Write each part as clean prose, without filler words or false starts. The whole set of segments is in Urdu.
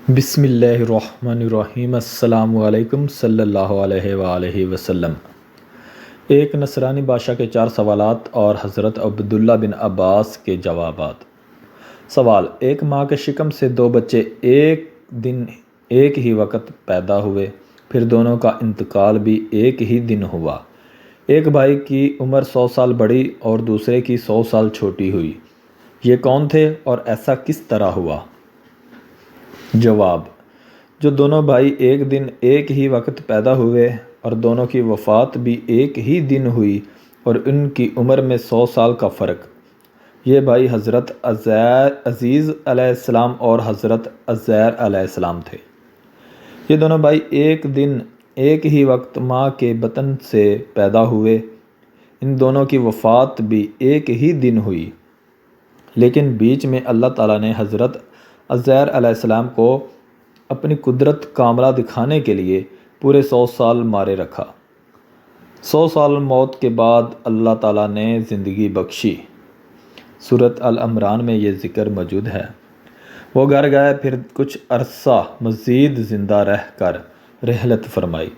بسم اللہ الرحمن الرحیم۔ السلام علیکم صلی اللہ علیہ وآلہ وسلم۔ ایک نصرانی بادشاہ کے 4 سوالات اور حضرت عبداللہ بن عباس کے جوابات۔ سوال: ایک ماں کے شکم سے 2 بچے ایک دن ایک ہی وقت پیدا ہوئے، پھر دونوں کا انتقال بھی ایک ہی دن ہوا۔ ایک بھائی کی عمر 100 سال بڑھی اور دوسرے کی 100 سال چھوٹی ہوئی۔ یہ کون تھے اور ایسا کس طرح ہوا؟ جواب: جو دونوں بھائی ایک دن ایک ہی وقت پیدا ہوئے اور دونوں کی وفات بھی ایک ہی دن ہوئی اور ان کی عمر میں 100 سال کا فرق۔ یہ بھائی حضرت عزیز علیہ السلام اور حضرت عزیر علیہ السلام تھے۔ یہ دونوں بھائی ایک دن ایک ہی وقت ماں کے بطن سے پیدا ہوئے۔ ان دونوں کی وفات بھی ایک ہی دن ہوئی، لیکن بیچ میں اللہ تعالیٰ نے حضرت عزیر علیہ السلام کو اپنی قدرت کاملہ دکھانے کے لیے پورے 100 سال مارے رکھا۔ 100 سال موت کے بعد اللہ تعالیٰ نے زندگی بخشی۔ سورۃ العمران میں یہ ذکر موجود ہے۔ وہ گھر گئے، پھر کچھ عرصہ مزید زندہ رہ کر رحلت فرمائی۔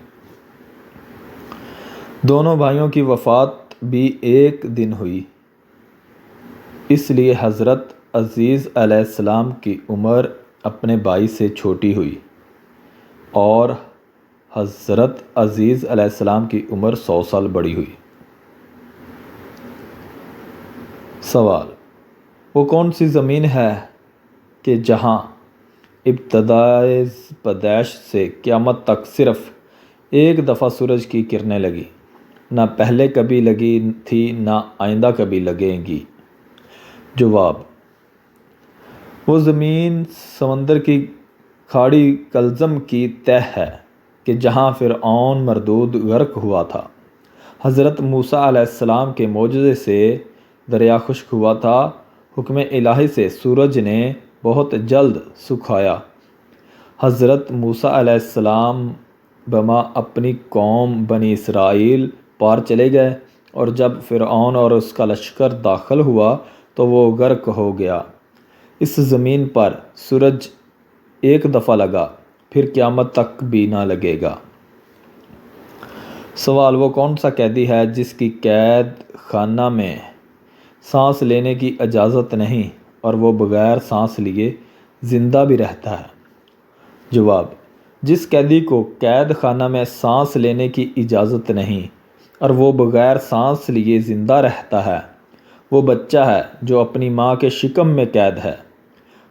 دونوں بھائیوں کی وفات بھی ایک دن ہوئی، اس لیے حضرت عزیز علیہ السلام کی عمر اپنے بھائی سے چھوٹی ہوئی اور حضرت عزیز علیہ السلام کی عمر 100 سال بڑی ہوئی۔ سوال: وہ کون سی زمین ہے کہ جہاں ابتدائے پیدائش سے قیامت تک صرف ایک دفعہ سورج کی کرنیں لگی، نہ پہلے کبھی لگی تھی نہ آئندہ کبھی لگیں گی؟ جواب: وہ زمین سمندر کی کھاڑی کلزم کی تہ ہے کہ جہاں فرعون مردود غرق ہوا تھا۔ حضرت موسیٰ علیہ السلام کے معجزے سے دریا خشک ہوا تھا۔ حکم الہی سے سورج نے بہت جلد سکھایا۔ حضرت موسیٰ علیہ السلام بما اپنی قوم بنی اسرائیل پار چلے گئے، اور جب فرعون اور اس کا لشکر داخل ہوا تو وہ غرق ہو گیا۔ اس زمین پر سورج ایک دفعہ لگا، پھر قیامت تک بھی نہ لگے گا۔ سوال: وہ کون سا قیدی ہے جس کی قید خانہ میں سانس لینے کی اجازت نہیں اور وہ بغیر سانس لیے زندہ بھی رہتا ہے؟ جواب: جس قیدی کو قید خانہ میں سانس لینے کی اجازت نہیں اور وہ بغیر سانس لیے زندہ رہتا ہے، وہ بچہ ہے جو اپنی ماں کے شکم میں قید ہے۔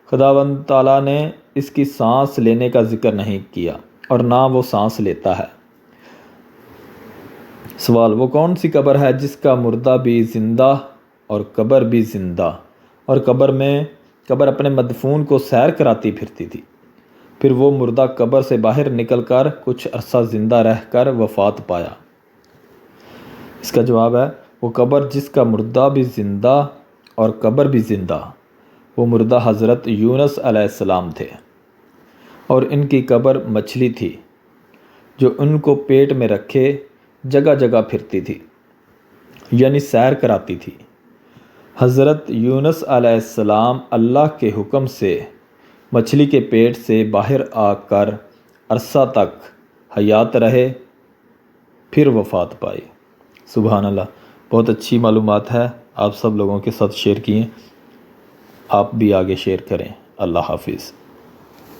خداوند تعالیٰ نے اس کی سانس لینے کا ذکر نہیں کیا اور نہ وہ سانس لیتا ہے۔ سوال: وہ کون سی قبر ہے جس کا مردہ بھی زندہ اور قبر بھی زندہ، اور قبر اپنے مدفون کو سیر کراتی پھرتی تھی، پھر وہ مردہ قبر سے باہر نکل کر کچھ عرصہ زندہ رہ کر وفات پایا؟ اس کا جواب ہے: وہ قبر جس کا مردہ بھی زندہ اور قبر بھی زندہ، وہ مردہ حضرت یونس علیہ السلام تھے، اور ان کی قبر مچھلی تھی جو ان کو پیٹ میں رکھے جگہ جگہ پھرتی تھی، یعنی سیر کراتی تھی۔ حضرت یونس علیہ السلام اللہ کے حکم سے مچھلی کے پیٹ سے باہر آ کر عرصہ تک حیات رہے، پھر وفات پائی۔ سبحان اللہ، بہت اچھی معلومات ہے، آپ سب لوگوں کے ساتھ شیئر کیے، آپ بھی آگے شیئر کریں۔ اللہ حافظ۔